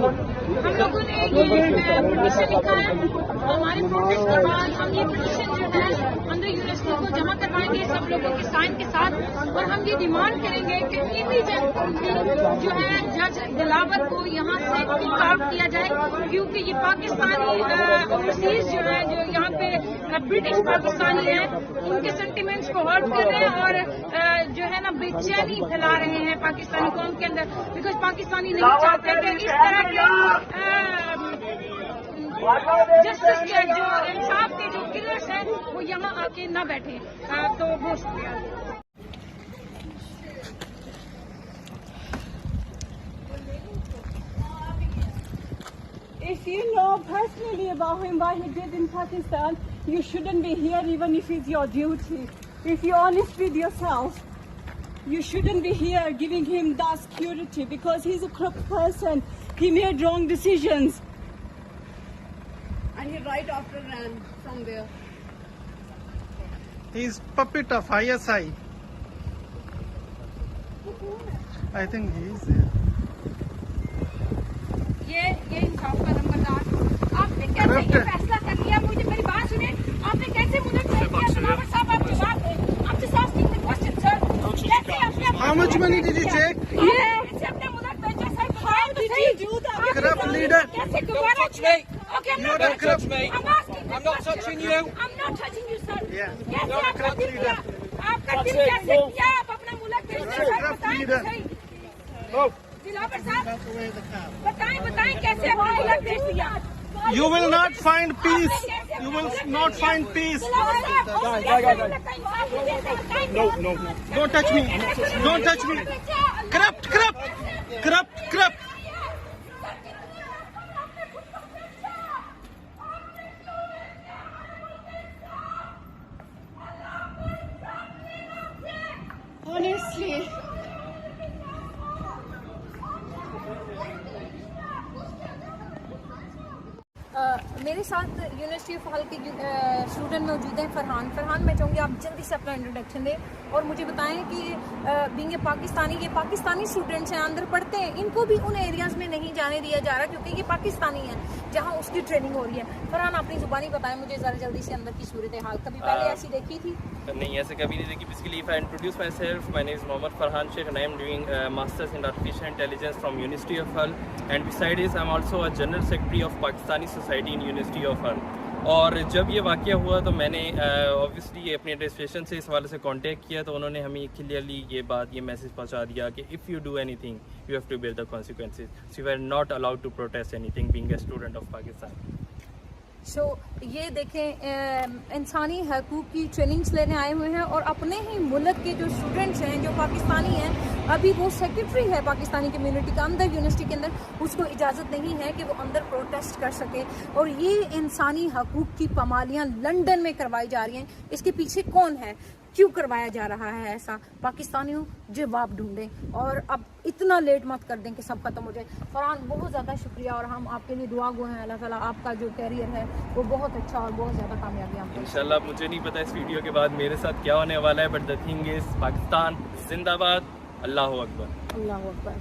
हम लोगों ने ये पिटीशन लिखा है। हमारे प्रोटेस्ट के बाद हम ये पिटीशन जो है अंदर यूनिवर्सिटी को जमा करवाएंगे सब लोगों के साइन के साथ, और हम ये डिमांड करेंगे कि इमीडिएट जो है जज दिलावर को यहाँ से किक आउट किया जाए, क्योंकि ये पाकिस्तानी ओवरसीज जो है जो यहाँ पे ब्रिटिश पाकिस्तानी है उनके सेंटिमेंट्स को हर्ट कर रहे हैं और जो है ना बेचैनी फैला रहे हैं पाकिस्तानी कौम के अंदर, बिकॉज पाकिस्तानी नहीं चाहते कि इस तरह के जस्टिस के जो इंसाफ के जो किलर्स हैं वो यहाँ आके न बैठे। तो बहुत शुक्रिया। If you know personally about him, what he did in Pakistan, you shouldn't be here even if it's your duty. If you're honest with yourself, you shouldn't be here giving him that security because he's a corrupt person. He made wrong decisions. And he right after ran from there. He's puppet of ISI. I think he is there. ये इंसाफ का नंबरदार आपने कैसे ये फैसला कर लिया? मुझे मेरी बात सुने, आपने कैसे मुझे दिलावर साहब आप जवाब दें। I'm just asking the question, sir. कैसे आपने How much money did he take? कैसे अपने मुल्क भेजा sir? How did he do that? Corrupt leader. कैसे दोबारा? Okay, I'm not You're a corrupt. I'm asking. I'm not touching you. I'm not touching you, sir. Yeah. कैसे आपका दिल किया? आपका दिल कैसे किया? आप अपना मुल्क भेजना सर बताएं तो सही। दिलावर साहब बताएं कैसे अपना मुल्क भेज दिया? You will not find peace. You will not find peace. No. Don't touch me. Don't touch me. Corrupt. Honestly. मेरे साथ यूनिवर्सिटी ऑफ हल के स्टूडेंट मौजूद हैं। फरहान मैं चाहूँगी आप जल्दी से अपना इंट्रोडक्शन दें और मुझे बताएं कि बीइंग ए पाकिस्तानी, ये पाकिस्तानी स्टूडेंट्स हैं, अंदर पढ़ते हैं, इनको भी उन एरियाज़ में नहीं जाने दिया जा रहा क्योंकि ये पाकिस्तानी हैं जहाँ उसकी ट्रेनिंग हो रही है। फरहान अपनी ज़ुबानी बताएं मुझे ज़रा जल्दी से अंदर की सूरत हाल, कभी पहले ऐसी देखी थी? नहीं, ऐसे कभी नहीं देखी। Basically if I introduce my self, my name is Mohammad Farhan Sheikh and I am doing masters in artificial intelligence from university of Hull and beside is I am also a general secretary of Pakistani society in university of Hull. और जब ये वाक़या हुआ तो मैंने obviously अपनी administration से इस हवाले से कांटेक्ट किया, तो उन्होंने हमें क्लियरली ये मैसेज पहुंचा दिया कि if you do anything you have to bear the consequences, so you are not allowed to protest anything being a student of Pakistan. So ये देखें इंसानी हकूक़ की ट्रेनिंग्स लेने आए हुए हैं और अपने ही मुल्क के जो स्टूडेंट्स हैं जो पाकिस्तानी हैं, अभी वो सेक्रेटरी है पाकिस्तानी कम्युनिटी का अंदर यूनिवर्सिटी के अंदर, उसको इजाज़त नहीं है कि वो अंदर प्रोटेस्ट कर सके। और ये इंसानी हकूक़ की पामालियाँ लंदन में करवाई जा रही हैं, इसके पीछे कौन है, क्यों करवाया जा रहा है ऐसा? पाकिस्तानियों जवाब ढूंढें और अब इतना लेट मत कर दें कि सब खत्म हो जाए। फरहान बहुत ज़्यादा शुक्रिया और हम आपके लिए दुआ गो हैं, अल्लाह ताला आपका जो कैरियर है वो बहुत अच्छा और बहुत ज़्यादा कामयाबी आपको इंशाल्लाह। मुझे नहीं पता इस वीडियो के बाद मेरे साथ क्या होने वाला है, but the thing is Pakistan जिंदाबाद, अल्लाह अकबर। अल्लाह अकबर।